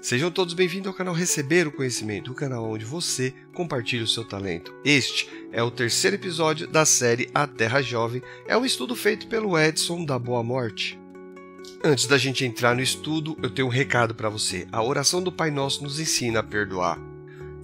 Sejam todos bem-vindos ao canal Receber o Conhecimento, o canal onde você compartilha o seu talento. Este é o terceiro episódio da série A Terra Jovem, é um estudo feito pelo Edson da Boa Morte. Antes da gente entrar no estudo, eu tenho um recado para você. A oração do Pai Nosso nos ensina a perdoar.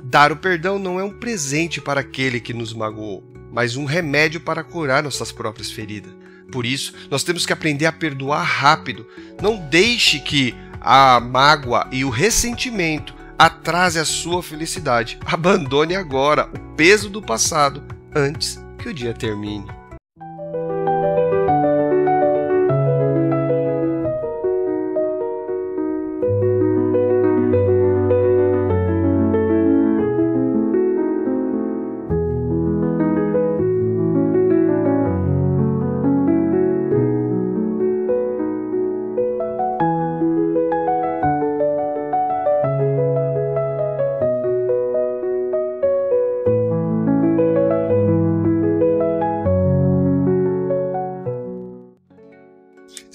Dar o perdão não é um presente para aquele que nos magoou, mas um remédio para curar nossas próprias feridas. Por isso, nós temos que aprender a perdoar rápido. Não deixe que a mágoa e o ressentimento atrase a sua felicidade. Abandone agora o peso do passado antes que o dia termine.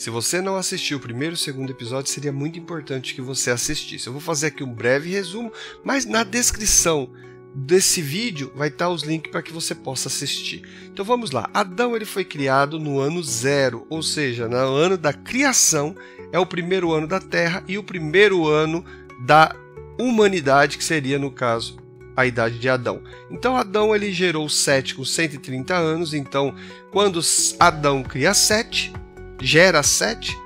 Se você não assistiu o primeiro e o segundo episódio, seria muito importante que você assistisse. Eu vou fazer aqui um breve resumo, mas na descrição desse vídeo vai estar os links para que você possa assistir. Então vamos lá. Adão ele foi criado no ano 0, ou seja, no ano da criação, é o primeiro ano da Terra e o primeiro ano da humanidade, que seria, no caso, a idade de Adão. Então Adão ele gerou Sete com 130 anos, então quando Adão cria Sete, gera Sete,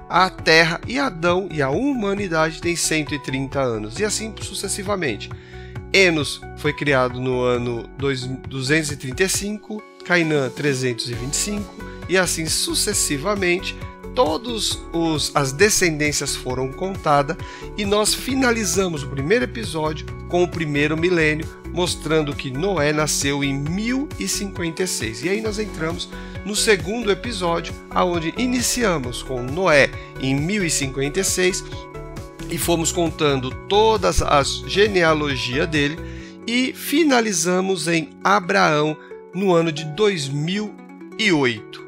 a Terra e Adão e a humanidade tem 130 anos, e assim sucessivamente. Enos foi criado no ano 235, Cainã 325, e assim sucessivamente. Todas as descendências foram contadas e nós finalizamos o primeiro episódio com o primeiro milênio, mostrando que Noé nasceu em 1056. E aí nós entramos no segundo episódio, onde iniciamos com Noé em 1056 e fomos contando todas as genealogias dele e finalizamos em Abraão no ano de 2008.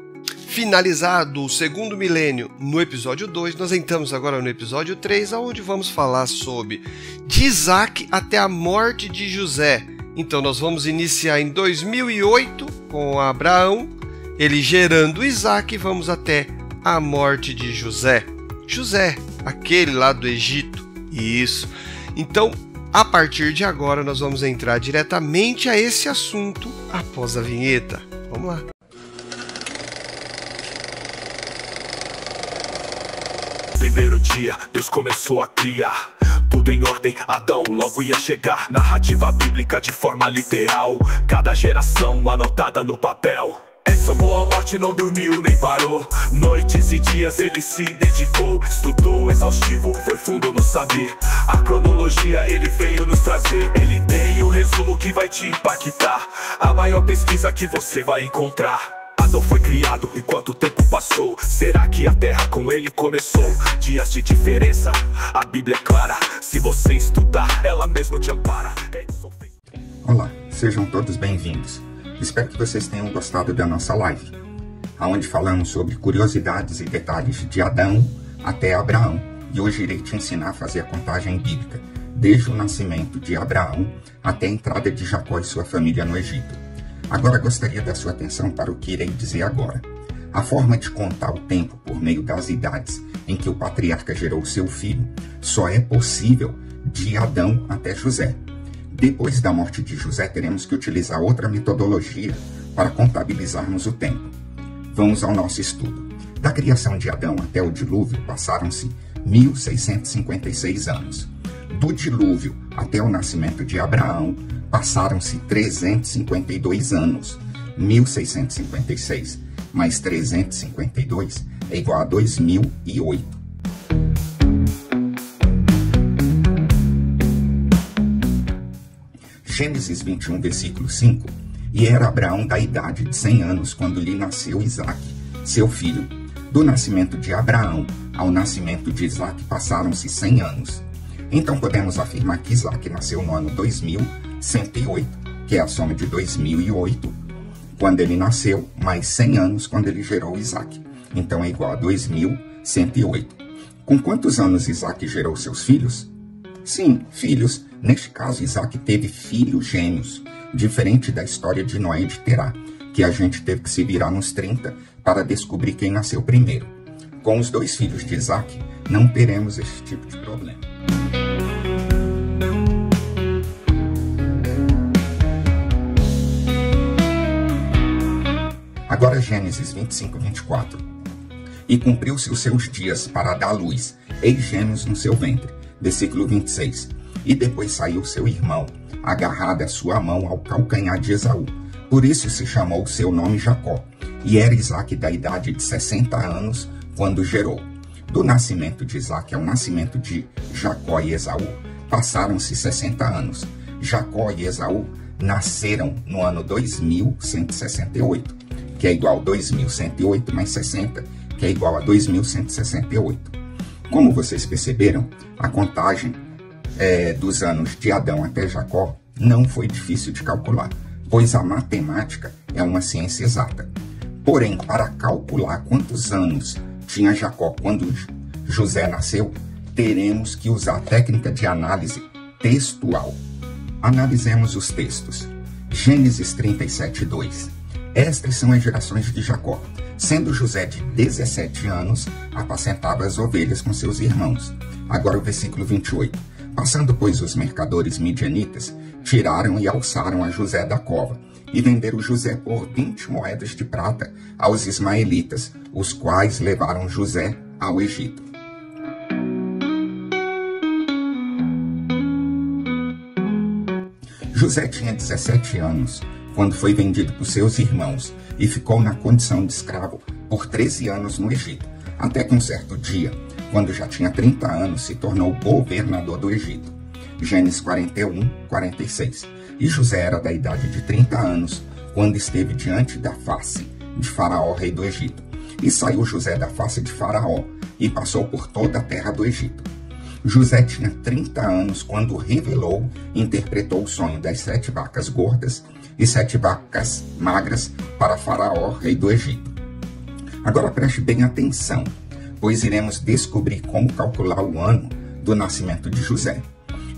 Finalizado o segundo milênio no episódio 2, nós entramos agora no episódio 3, onde vamos falar sobre de Isaac até a morte de José. Então nós vamos iniciar em 2008 com Abraão, ele gerando Isaac, e vamos até a morte de José. José, aquele lá do Egito. Isso. Então, a partir de agora, nós vamos entrar diretamente a esse assunto após a vinheta. Vamos lá. Primeiro dia, Deus começou a criar tudo em ordem, Adão logo ia chegar. Narrativa bíblica de forma literal, cada geração anotada no papel. Edson Boa Morte não dormiu nem parou, noites e dias ele se dedicou. Estudou exaustivo, foi fundo no saber, a cronologia ele veio nos trazer. Ele tem um resumo que vai te impactar, a maior pesquisa que você vai encontrar. Adão foi criado e quanto tempo passou? Será que a Terra com ele começou? Dias de diferença, a Bíblia é clara, se você estudar, ela mesmo te ampara. Olá, sejam todos bem-vindos. Espero que vocês tenham gostado da nossa live, onde falamos sobre curiosidades e detalhes de Adão até Abraão. E hoje irei te ensinar a fazer a contagem bíblica, desde o nascimento de Abraão até a entrada de Jacó e sua família no Egito. Agora gostaria da sua atenção para o que irei dizer agora. A forma de contar o tempo por meio das idades em que o patriarca gerou seu filho só é possível de Adão até José. Depois da morte de José, teremos que utilizar outra metodologia para contabilizarmos o tempo. Vamos ao nosso estudo. Da criação de Adão até o dilúvio passaram-se 1656 anos. Do dilúvio até o nascimento de Abraão passaram-se 352 anos. 1656 mais 352 é igual a 2008. Gênesis 21, versículo 5. E era Abraão da idade de 100 anos quando lhe nasceu Isaque, seu filho. Do nascimento de Abraão ao nascimento de Isaque passaram-se 100 anos. Então podemos afirmar que Isaque nasceu no ano 2108, que é a soma de 2008, quando ele nasceu, mais 100 anos quando ele gerou Isaque. Então é igual a 2108. Com quantos anos Isaque gerou seus filhos? Sim, filhos. Neste caso, Isaac teve filhos gêmeos, diferente da história de Noé e de Terá, que a gente teve que se virar nos 30 para descobrir quem nasceu primeiro. Com os 2 filhos de Isaac, não teremos esse tipo de problema. Agora Gênesis 25, 24. E cumpriu-se os seus dias para dar luz, eis gêmeos no seu ventre. Versículo 26. E depois saiu seu irmão, agarrado a sua mão ao calcanhar de Esaú. Por isso se chamou o seu nome Jacó. E era Isaque da idade de 60 anos, quando gerou. Do nascimento de Isaque ao nascimento de Jacó e Esaú, passaram-se 60 anos. Jacó e Esaú nasceram no ano 2168, que é igual a 2108 mais 60, que é igual a 2168. Como vocês perceberam, a contagem dos anos de Adão até Jacó não foi difícil de calcular, pois a matemática é uma ciência exata. Porém, para calcular quantos anos tinha Jacó quando José nasceu, teremos que usar a técnica de análise textual. Analisemos os textos. Gênesis 37, 2. Estas são as gerações de Jacó. Sendo José de 17 anos, apacentava as ovelhas com seus irmãos. Agora o versículo 28. Passando, pois, os mercadores midianitas, tiraram e alçaram a José da cova, e venderam José por 20 moedas de prata aos ismaelitas, os quais levaram José ao Egito. José tinha 17 anos quando foi vendido por seus irmãos e ficou na condição de escravo por 13 anos no Egito, até que um certo dia, quando já tinha 30 anos, se tornou governador do Egito. Gênesis 41, 46. E José era da idade de 30 anos, quando esteve diante da face de Faraó, rei do Egito. E saiu José da face de Faraó, e passou por toda a terra do Egito. José tinha 30 anos quando revelou e interpretou o sonho das 7 vacas gordas e 7 vacas magras para Faraó, rei do Egito. Agora preste bem atenção, pois iremos descobrir como calcular o ano do nascimento de José.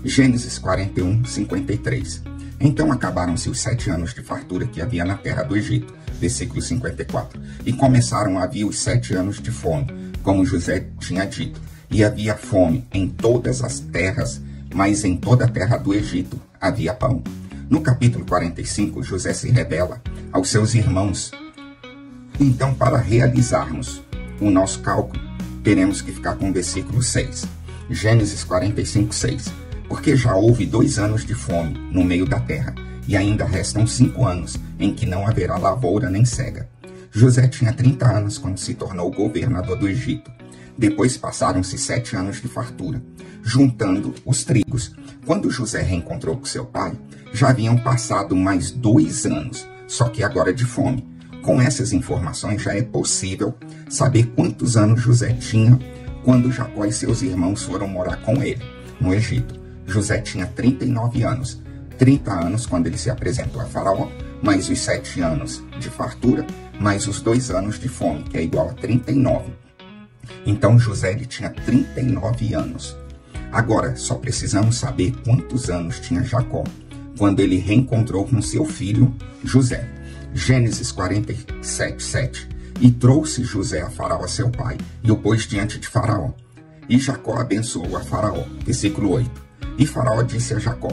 Gênesis 41, 53. Então acabaram-se os 7 anos de fartura que havia na terra do Egito. Versículo 54. E começaram a vir os 7 anos de fome, como José tinha dito. E havia fome em todas as terras, mas em toda a terra do Egito havia pão. No capítulo 45, José se revela aos seus irmãos. Então, para realizarmos o nosso cálculo, teremos que ficar com o versículo 6. Gênesis 45, 6. Porque já houve 2 anos de fome no meio da terra, e ainda restam 5 anos em que não haverá lavoura nem cega. José tinha 30 anos quando se tornou governador do Egito. Depois passaram-se 7 anos de fartura, juntando os trigos. Quando José reencontrou com seu pai, já haviam passado mais 2 anos, só que agora de fome. Com essas informações já é possível saber quantos anos José tinha quando Jacó e seus irmãos foram morar com ele, no Egito. José tinha 39 anos. 30 anos quando ele se apresentou a Faraó, mais os 7 anos de fartura, mais os 2 anos de fome, que é igual a 39. Então José ele tinha 39 anos. Agora, só precisamos saber quantos anos tinha Jacó quando ele reencontrou com seu filho José. Gênesis 47, 7. E trouxe José a Faraó, seu pai, e o pôs diante de Faraó. E Jacó abençoou a Faraó. Versículo 8. E Faraó disse a Jacó: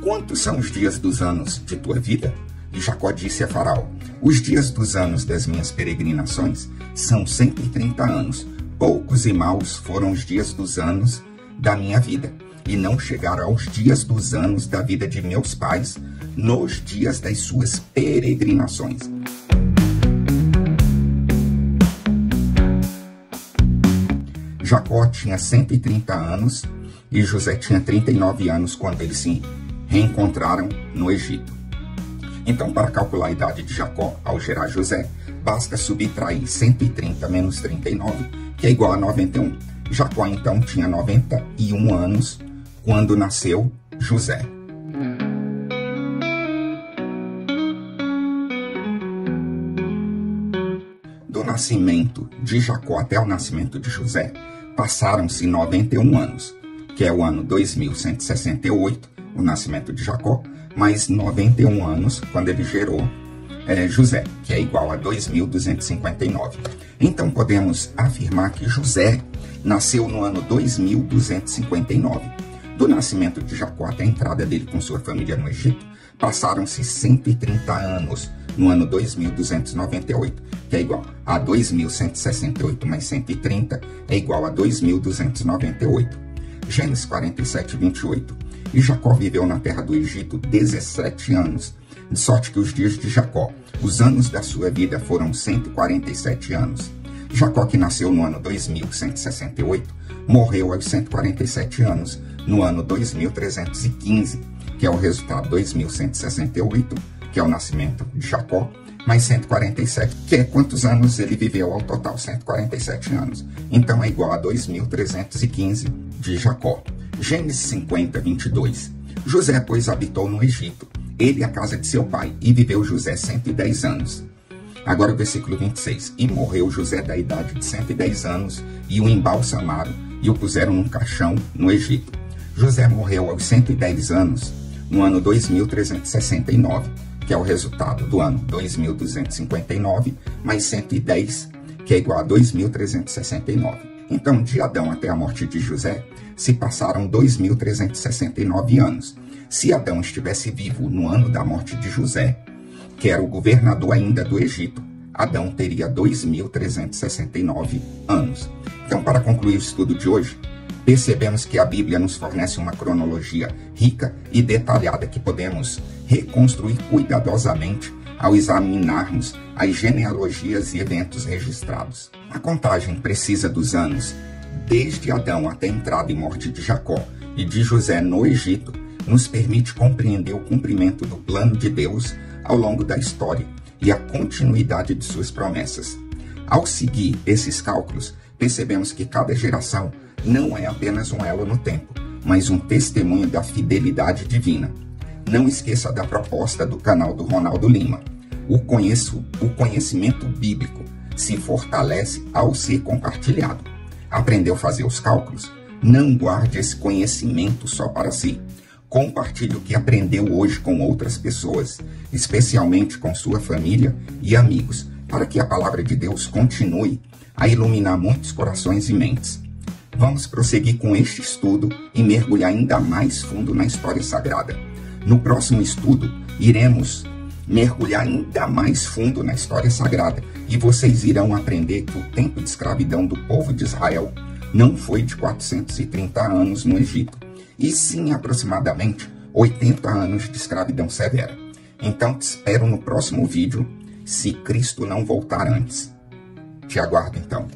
quantos são os dias dos anos de tua vida? E Jacó disse a Faraó: os dias dos anos das minhas peregrinações são 130 anos. Poucos e maus foram os dias dos anos da minha vida, e não chegaram aos dias dos anos da vida de meus pais, nos dias das suas peregrinações. Jacó tinha 130 anos e José tinha 39 anos quando eles se reencontraram no Egito. Então, para calcular a idade de Jacó ao gerar José, basta subtrair 130 menos 39, que é igual a 91. Jacó, então, tinha 91 anos quando nasceu José. Do nascimento de Jacó até o nascimento de José, passaram-se 91 anos. que é o ano 2168, o nascimento de Jacó, mais 91 anos quando ele gerou José, que é igual a 2259. Então podemos afirmar que José nasceu no ano 2259. Do nascimento de Jacó até a entrada dele com sua família no Egito, passaram-se 130 anos no ano 2298, que é igual a 2168 mais 130 é igual a 2298. Gênesis 47, 28. E Jacó viveu na terra do Egito 17 anos, de sorte que os dias de Jacó, os anos da sua vida, foram 147 anos. Jacó, que nasceu no ano 2168, morreu aos 147 anos, no ano 2315, que é o resultado 2168, que é o nascimento de Jacó, mais 147, que é quantos anos ele viveu ao total, 147 anos. Então é igual a 2315 de Jacó. Gênesis 50, 22. José, pois, habitou no Egito, ele e a casa de seu pai, e viveu José 110 anos. Agora o versículo 26. E morreu José da idade de 110 anos, e o embalsamaram, e o puseram num caixão no Egito. José morreu aos 110 anos, no ano 2369, que é o resultado do ano 2259, mais 110, que é igual a 2369. Então, de Adão até a morte de José, se passaram 2369 anos. Se Adão estivesse vivo no ano da morte de José, que era o governador ainda do Egito, Adão teria 2369 anos. Então, para concluir o estudo de hoje, percebemos que a Bíblia nos fornece uma cronologia rica e detalhada que podemos reconstruir cuidadosamente ao examinarmos as genealogias e eventos registrados. A contagem precisa dos anos, desde Adão até a entrada e morte de Jacó e de José no Egito, nos permite compreender o cumprimento do plano de Deus ao longo da história e a continuidade de suas promessas. Ao seguir esses cálculos, percebemos que cada geração não é apenas um elo no tempo, mas um testemunho da fidelidade divina. Não esqueça da proposta do canal do Ronaldo Lima. O conhecimento bíblico se fortalece ao ser compartilhado. Aprendeu a fazer os cálculos? Não guarde esse conhecimento só para si. Compartilhe o que aprendeu hoje com outras pessoas, especialmente com sua família e amigos, para que a palavra de Deus continue a iluminar muitos corações e mentes. Vamos prosseguir com este estudo e mergulhar ainda mais fundo na história sagrada. No próximo estudo, iremos mergulhar ainda mais fundo na história sagrada e vocês irão aprender que o tempo de escravidão do povo de Israel não foi de 430 anos no Egito, e sim aproximadamente 80 anos de escravidão severa. Então te espero no próximo vídeo, se Cristo não voltar antes. Te aguardo então.